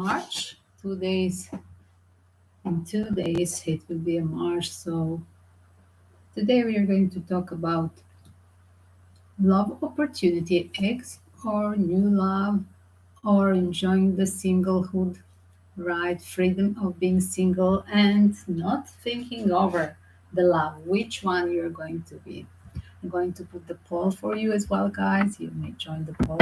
March. 2 days. In 2 days, it will be a March. So today we are going to talk about love opportunity X or new love or enjoying the singlehood, right? Freedom of being single and not thinking over the love. Which one you're going to be? I'm going to put the poll for you as well, guys. You may join the poll.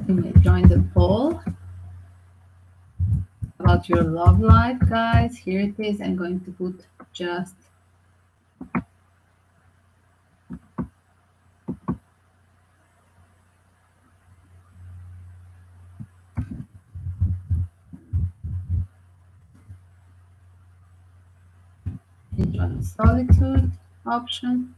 You may join the poll about your love life, guys. Here it is. I'm going to put just enjoy solitude option.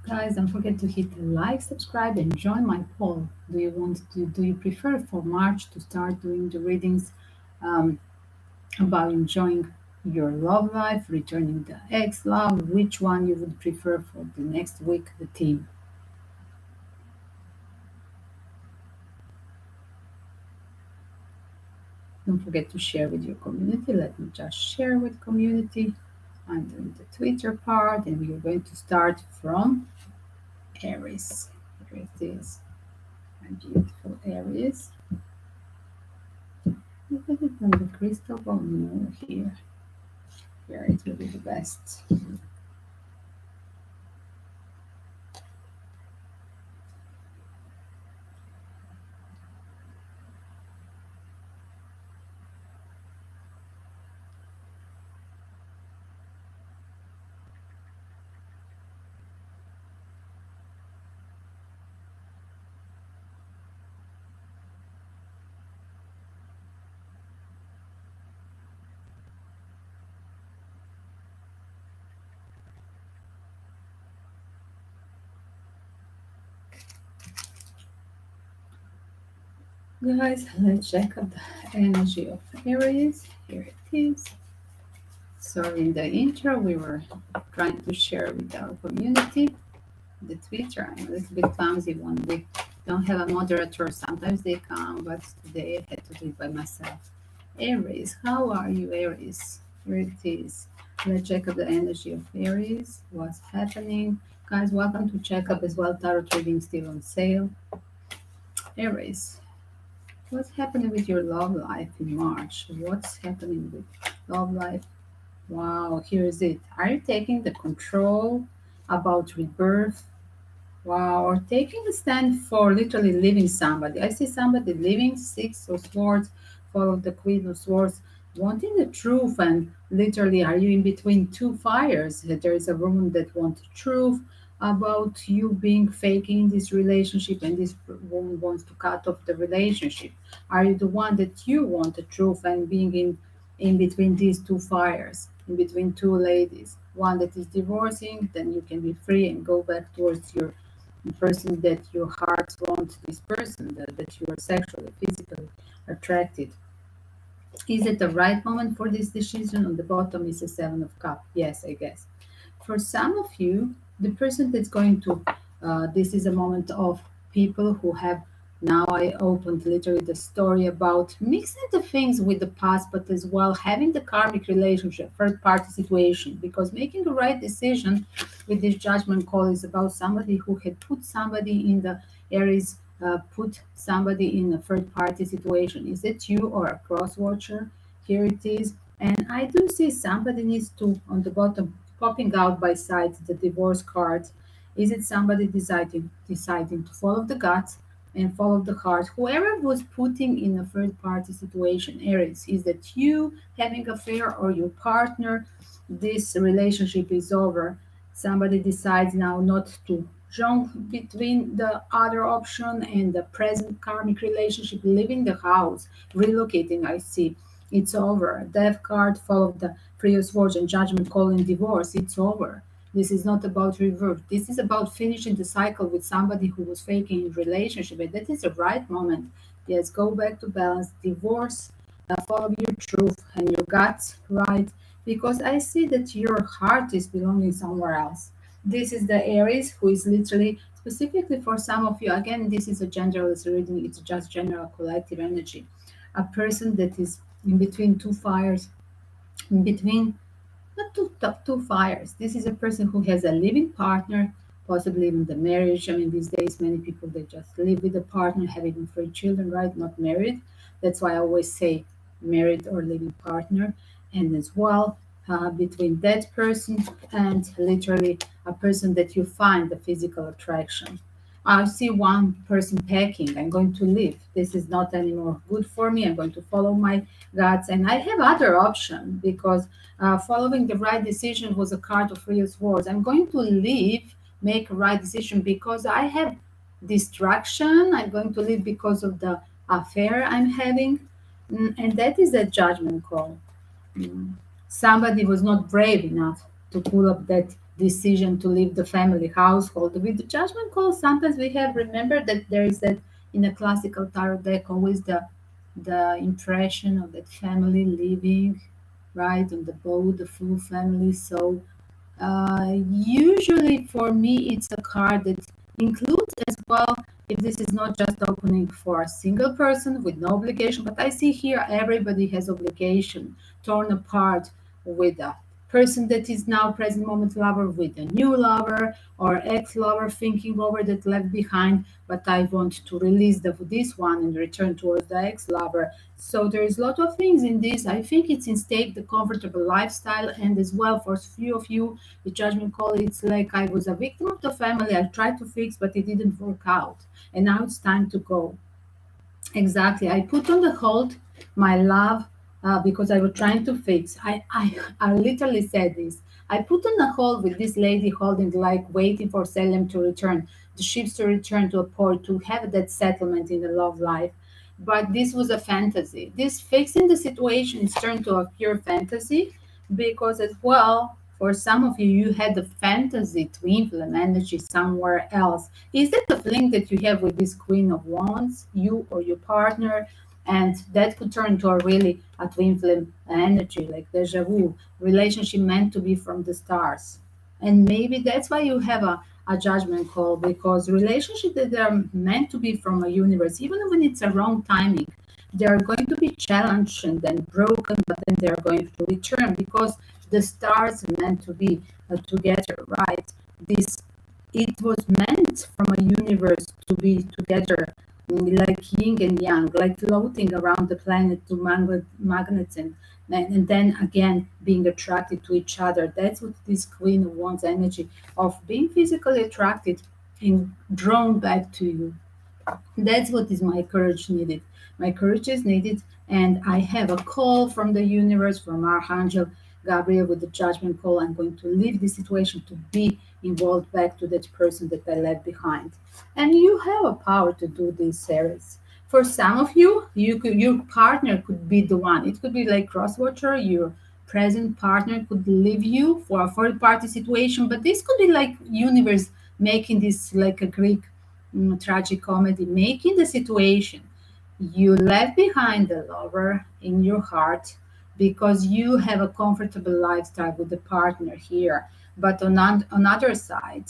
Guys, don't forget to hit like, subscribe, and join my poll. Do you prefer for March to start doing the readings um, about enjoying your love life, returning the ex love? Which one you would prefer for the next week, the theme? Don't forget to share with your community. Let me just share with community. I'm doing the Twitter part, and we are going to start from Aries. Here it is, my beautiful Aries. Look at it on the crystal ball. No, here. Here it will be the best. Guys, let's check out the energy of Aries. Here it is. Sorry, in the intro, we were trying to share with our community the Twitter. I'm a little bit clumsy when we don't have a moderator. Sometimes they come, but today I had to do it by myself. Aries, how are you, Aries? Here it is. Let's check out the energy of Aries. What's happening? Guys, welcome to check up as well. Tarot reading still on sale. Aries, what's happening with your love life in March? What's happening with love life? Wow, here's it. Are you taking the control about rebirth? Wow, or taking a stand for literally leaving somebody. I see somebody leaving, Six of Swords, follow the Queen of Swords, wanting the truth, and literally, are you in between two fires? There is a woman that wants truth about you being faking in this relationship, and this woman wants to cut off the relationship. Are you the one that you want the truth and being in between these two fires, in between two ladies? One that is divorcing, then you can be free and go back towards your the person that your heart wants, this person that you are sexually, physically attracted. Is it the right moment for this decision? On the bottom is a Seven of Cups. Yes, I guess. For some of you, the person that's going to, this is a moment of people who have Now I opened literally the story about mixing the things with the past, but as well having the karmic relationship, third party situation, because making the right decision with this judgment call is about somebody who had put somebody in the Aries, put somebody in a third party situation. Is it you or a cross watcher? Here it is. And I do see somebody needs to, on the bottom, popping out by side the divorce card. Is it somebody deciding to follow the gut and follow the heart? Whoever was putting in a third party situation, Aries, is that you having affair or your partner? This relationship is over. Somebody decides now not to jump between the other option and the present karmic relationship, leaving the house, relocating. I see. It's over. Death card followed the Three of Swords and Judgment calling divorce. It's over. This is not about revert. This is about finishing the cycle with somebody who was faking in relationship. And that is the right moment. Yes, go back to balance. Divorce. Follow your truth and your guts, right? Because I see that your heart is belonging somewhere else. This is the Aries who is literally specifically for some of you. Again, this is a genderless reading. It's just general collective energy. A person that is in between two fires, in between not two top two fires. This is a person who has a living partner, possibly even the marriage. I mean, these days many people they just live with a partner, have even three children, right? Not married. That's why I always say married or living partner. And as well, between that person and literally a person that you find the physical attraction. I see one person packing. I'm going to leave. This is not anymore good for me. I'm going to follow my guts, and I have other option because following the right decision was a card of real swords. I'm going to leave, make a right decision because I have distraction. I'm going to leave because of the affair I'm having, and that is a judgment call. Mm. Somebody was not brave enough to pull up that decision to leave the family household. With the judgment call, sometimes we have remember that there is that in a classical tarot deck always the impression of that family living right on the boat, the full family. So usually for me, it's a card that includes as well, if this is not just opening for a single person with no obligation, but I see here everybody has obligation torn apart with a person that is now present moment lover with a new lover or ex-lover thinking over that left behind, but I want to release this one and return towards the ex-lover. So there is a lot of things in this. I think it's in stake the comfortable lifestyle, and as well for few of you the judgment call, it's like I was a victim of the family. I tried to fix, but it didn't work out. And now it's time to go. Exactly. I put on the hold my love because I was trying to fix. I literally said this. I put on a hold with this lady holding, like waiting for Salem to return, the ships to return to a port, to have that settlement in the love life. But this was a fantasy. This fixing the situation is turned to a pure fantasy because, as well, for some of you, you had the fantasy Twinflame energy somewhere else. Is that the feeling that you have with this Queen of Wands, you or your partner? And that could turn to a really a Twinflame energy, like deja vu, relationship meant to be from the stars. And maybe that's why you have a judgment call, because relationships that are meant to be from a universe, even when it's a wrong timing, they are going to be challenged and then broken, but then they are going to return because the stars meant to be together, right? This it was meant from a universe to be together, like yin and yang, like floating around the planet to magnets and then again being attracted to each other. That's what this Queen of Wands energy of being physically attracted and drawn back to you. That's what is my courage needed. My courage is needed, and I have a call from the universe, from Archangel Gabriel with the judgment call. I'm going to leave this situation to be involved back to that person that I left behind. And you have a power to do this, series. For some of you, your partner could be the one. It could be like crosswatcher, your present partner could leave you for a third party situation, but this could be like universe making this like a Greek tragic comedy, making the situation you left behind the lover in your heart because you have a comfortable lifestyle with the partner here. But on other side,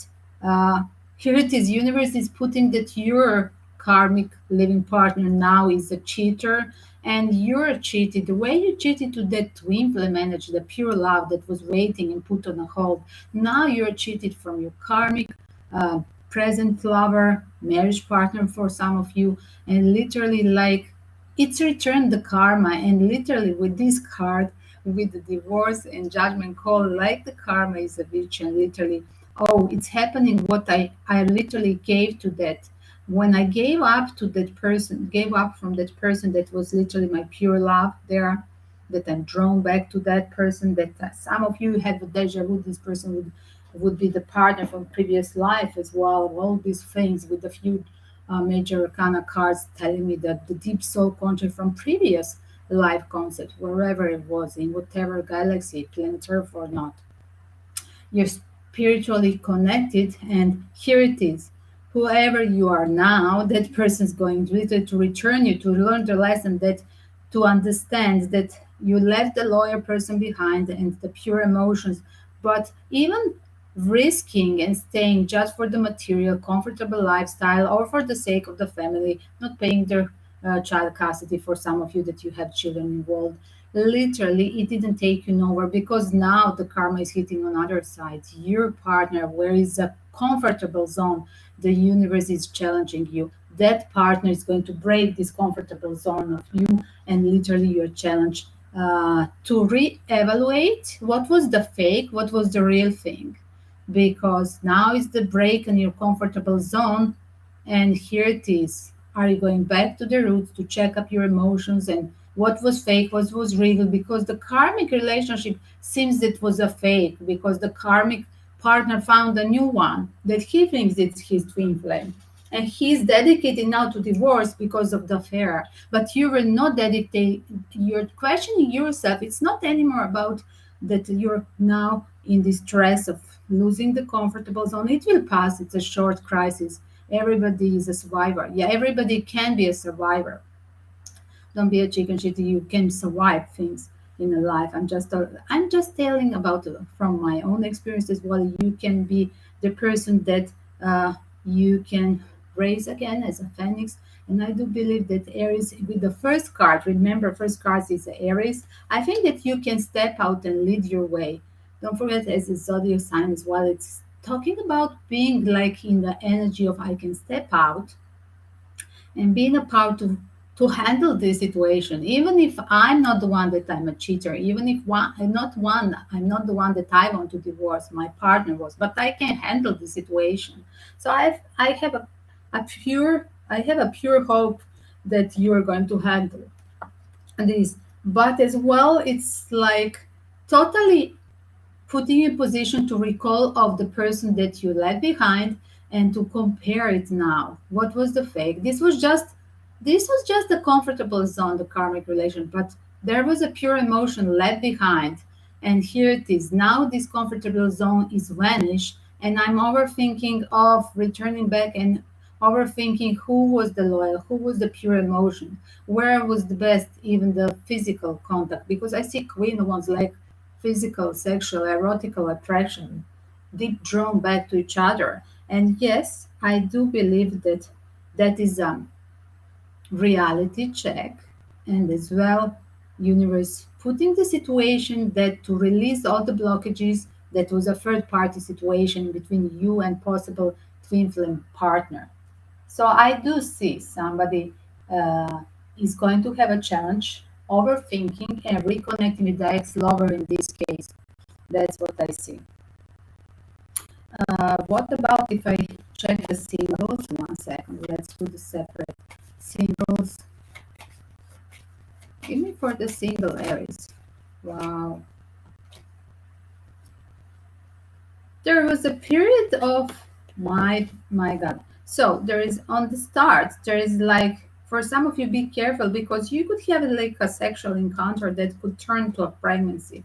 here it is, universe is putting that your karmic living partner now is a cheater and you're cheated. The way you cheated to that twin flame energy, the pure love that was waiting and put on a hold, now you're cheated from your karmic uh, present lover, marriage partner for some of you, and literally like it's returned the karma. And literally with this card, with the divorce and judgment call, like the karma is a witch, and literally, oh, it's happening what I literally gave to that. When I gave up to that person, gave up from that person that was literally my pure love there, that I'm drawn back to that person, that some of you have a deja vu, this person would be the partner from previous life as well. All these things with a few major arcana cards telling me that the deep soul content from previous life concept, wherever it was, in whatever galaxy, planet Earth or not, you're spiritually connected, and here it is. Whoever you are now, that person is going to return you to learn the lesson, that to understand that you left the loyal person behind and the pure emotions, but even risking and staying just for the material, comfortable lifestyle, or for the sake of the family, not paying their child custody for some of you that you have children involved. Literally, it didn't take you nowhere because now the karma is hitting on other sides. Your partner, where is a comfortable zone, the universe is challenging you. That partner is going to break this comfortable zone of you, and literally you're challenged to re-evaluate what was the fake, what was the real thing, because now is the break in your comfortable zone, and here it is. Are you going back to the roots to check up your emotions and what was fake, what was real? Because the karmic relationship seems it was a fake, because the karmic partner found a new one that he thinks it's his twin flame. And he's dedicated now to divorce because of the affair. But you were not dedicated. You're questioning yourself. It's not anymore about that you're now in this stress of losing the comfortable zone. It will pass. It's a short crisis. Everybody is a survivor. Yeah, everybody can be a survivor. Don't be a chicken shit. You can survive things in a life. I'm just telling about from my own experience as well. You can be the person that you can raise again as a phoenix. And I do believe that Aries, with the first card, remember, first card is Aries. I think that you can step out and lead your way. Don't forget, as a zodiac sign as well, it's talking about being like in the energy of I can step out and being a part to handle this situation, even if I'm not the one that I'm a cheater, even if I'm not the one that I want to divorce, my partner was, but I can handle the situation. So I have a pure hope that you're going to handle this. But as well, it's like totally putting you in position to recall of the person that you left behind and to compare it now. What was the fake? This was just a comfortable zone, the karmic relation, but there was a pure emotion left behind. And here it is. Now this comfortable zone is vanished, and I'm overthinking of returning back and overthinking who was the loyal, who was the pure emotion, where was the best, even the physical contact, because I see queen ones like physical, sexual, erotical attraction, deep drawn back to each other. And yes, I do believe that that is a reality check, and as well, universe putting the situation that to release all the blockages that was a third party situation between you and possible twin flame partner. So I do see somebody is going to have a challenge overthinking and reconnecting with the ex-lover in this case. That's what I see. What about if I check the singles? 1 second. Let's do the separate singles. Give me for the single Aries. Wow. There was a period of my God. So there is on the start, there is like for some of you, be careful because you could have like a sexual encounter that could turn to a pregnancy.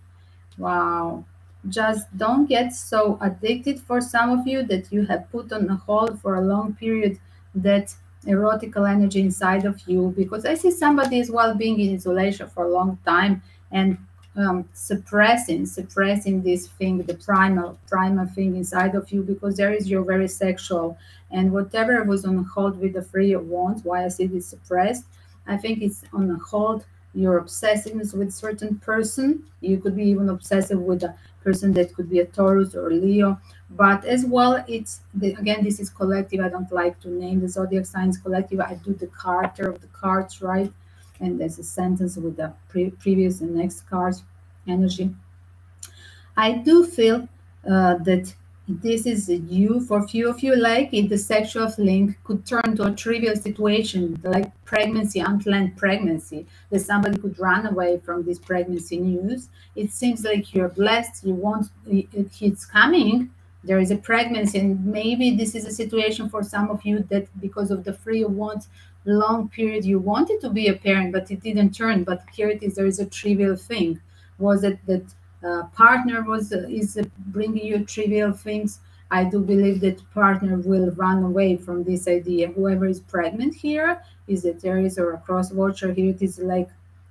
Wow. Just don't get so addicted for some of you that you have put on a hold for a long period that erotical energy inside of you, because I see somebody as well being in isolation for a long time and suppressing this thing, the primal thing inside of you, because there is your very sexual, and whatever was on hold with the Three of Wands, why I see this suppressed, I think it's on hold. Your obsessiveness with certain person, you could be even obsessive with a person that could be a Taurus or Leo, but as well, again, this is collective. I don't like to name the zodiac signs collective. I do the character of the cards, right? And there's a sentence with the previous and next cards energy. I do feel that this is you. For few of you, like it, the sexual link could turn to a trivial situation like pregnancy, unplanned pregnancy, that somebody could run away from this pregnancy news. It seems like you're blessed, you want it's coming. There is a pregnancy, and maybe this is a situation for some of you that because of the Three of Wands long period you wanted to be a parent, but it didn't turn. But here it is, there is a trivial thing. Was it that partner was is bringing you trivial things? I do believe that partner will run away from this idea. Whoever is pregnant here, is it Aries or a cross watcher, here it is like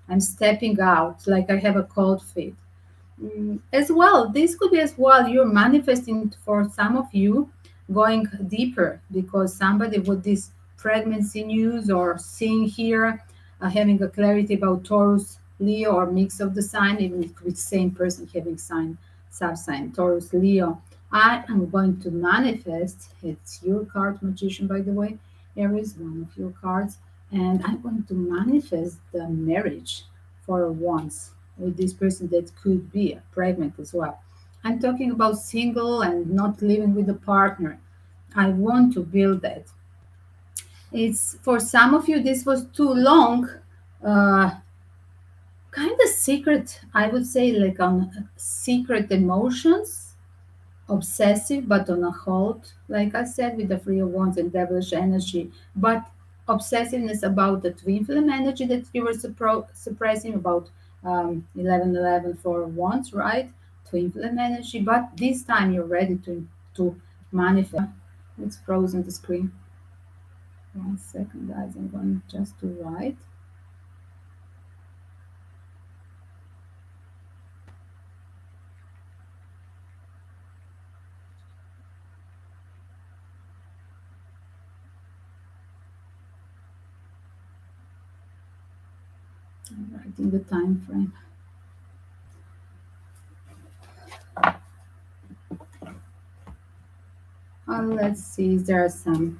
I'm stepping out, like I have a cold feet. As well, this could be as well you're manifesting for some of you, going deeper, because somebody with this pregnancy news or seeing here, having a clarity about Taurus, Leo, or mix of the sign, even if it's same person having sign, sub-sign Taurus, Leo. I am going to manifest. It's your card, Magician, by the way. Aries, one of your cards, and I'm going to manifest the marriage for once with this person that could be pregnant as well. I'm talking about single and not living with a partner. I want to build that. It's for some of you, this was too long, uh, kind of secret, I would say, like on secret emotions, obsessive, but on a hold, like I said, with the Three of Wands and devilish energy, but obsessiveness about the twin flame energy that you were suppressing, about 1111 for Wands, right? Twin flame energy, but this time you're ready to manifest. It's frozen the screen. 1 second, guys. I'm going just to write. I'm writing the time frame. Let's see, there are some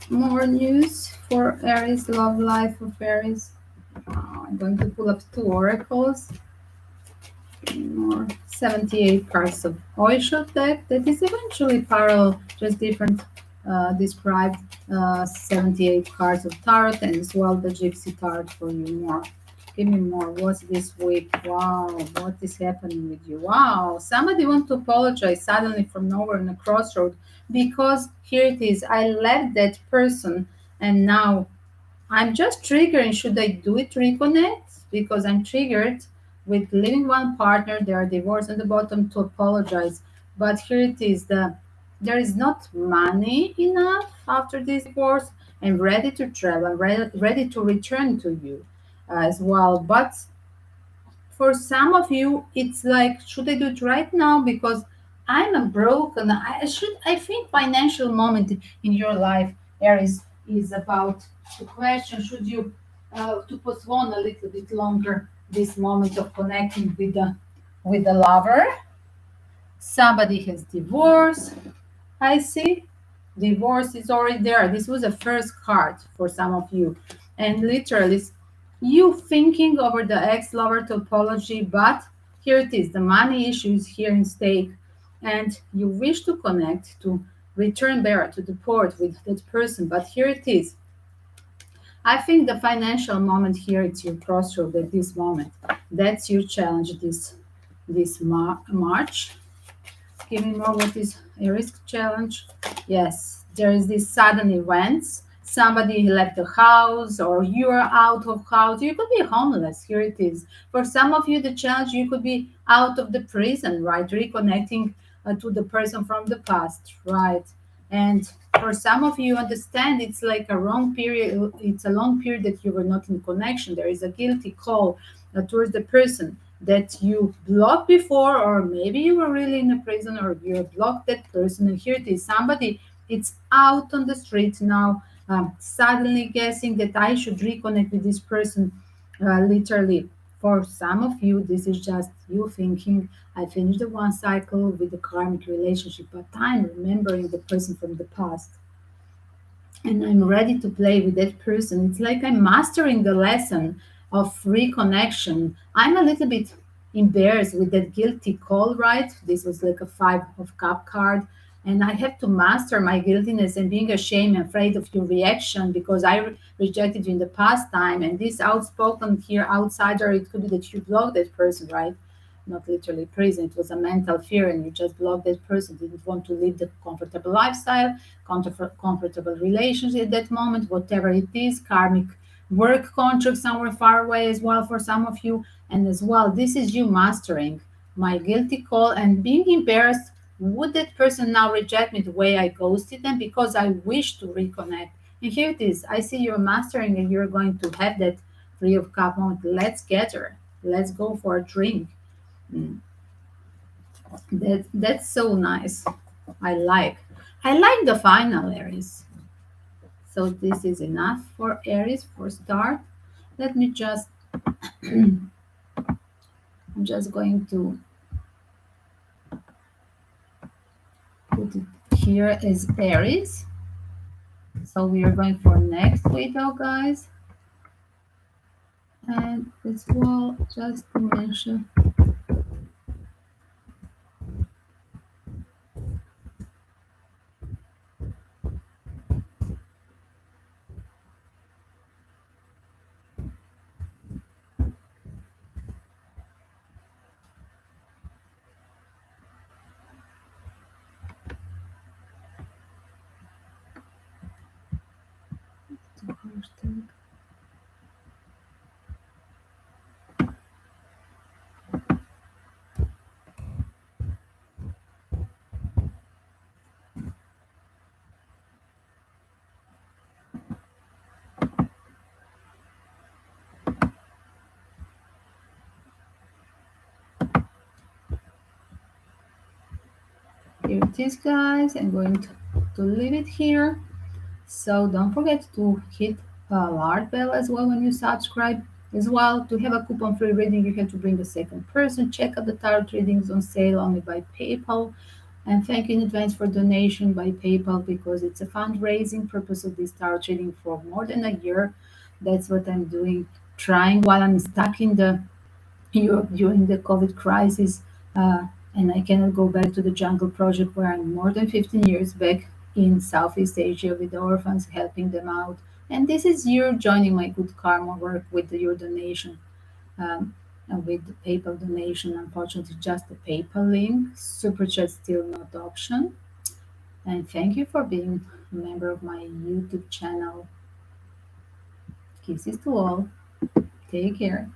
more news for Aries, love life of Aries. I'm going to pull up two oracles. More 78 cards of Oishot deck that is eventually parallel, just different described 78 cards of Tarot, and as well the Gypsy Tarot for you more. Give me more. What's this week? Wow, what is happening with you? Wow, somebody wants to apologize suddenly from nowhere in a crossroad, because here it is. I left that person and now I'm just triggering. Should I do it, reconnect? Because I'm triggered with leaving one partner. They are divorced at the bottom to apologize. But here it is. There is not money enough after this divorce. I'm ready to travel. I'm ready to return to you as well. But for some of you, it's like, should I do it right now? Because I'm a broken. I think financial moment in your life, Aries, is about the question: should you to postpone a little bit longer this moment of connecting with the lover? Somebody has divorced. I see. Divorce is already there. This was a first card for some of you. And literally, you thinking over the ex-lover topology, but here it is. The money issue is here in stake. And you wish to connect, to return back to the port with that person. But here it is. I think the financial moment here, it's your crossroad at this moment. That's your challenge this March. Give me more. What is a risk challenge? Yes, there is this sudden events. Somebody left the house, or you're out of house. You could be homeless. Here it is. For some of you, the challenge, you could be out of the prison, right? Reconnecting to the person from the past, right? And for some of you, understand it's like a wrong period. It's a long period that you were not in connection. There is a guilty call towards the person that you blocked before, or maybe you were really in a prison or you blocked that person, and here it is, somebody it's out on the street now, suddenly guessing that I should reconnect with this person. Literally, for some of you, this is just you thinking, I finished the one cycle with the karmic relationship, but I'm remembering the person from the past and I'm ready to play with that person. It's like I'm mastering the lesson of reconnection. I'm a little bit embarrassed with that guilty call, right? This was like a five of cup card. And I have to master my guiltiness and being ashamed and afraid of your reaction because rejected you in the past time. And this outspoken here outsider, it could be that you blocked that person, right? Not literally prison. It was a mental fear, and you just blocked that person. Didn't want to live the comfortable lifestyle, comfortable relationship at that moment, whatever it is, karmic work contract somewhere far away as well for some of you. And as well, this is you mastering my guilty call and being embarrassed. Would that person now reject me the way I ghosted them because I wish to reconnect? And here it is. I see you're mastering and you're going to have that Three of Cup moment. Let's get her. Let's go for a drink. Mm, that's so nice. I like. I like the final Aries. So this is enough for Aries for start. Let me just I'm just going to put it here as Aries. So we are going for next widow, guys. And as well, just to mention, here it is, guys. I'm going to leave it here. So don't forget to hit a large bell as well when you subscribe. As well, to have a coupon free reading, you have to bring a second person. Check out the tarot readings on sale only by PayPal. And thank you in advance for donation by PayPal because it's a fundraising purpose of this tarot reading for more than a year. That's what I'm doing, trying while I'm stuck in the Europe during the COVID crisis, and I cannot go back to the Jungle Project where I'm more than 15 years back in Southeast Asia with the orphans, helping them out. And this is you joining my good karma work with your donation, and with the PayPal donation. Unfortunately, just the PayPal link. Super chat still not option. And thank you for being a member of my YouTube channel. Kisses to all. Take care.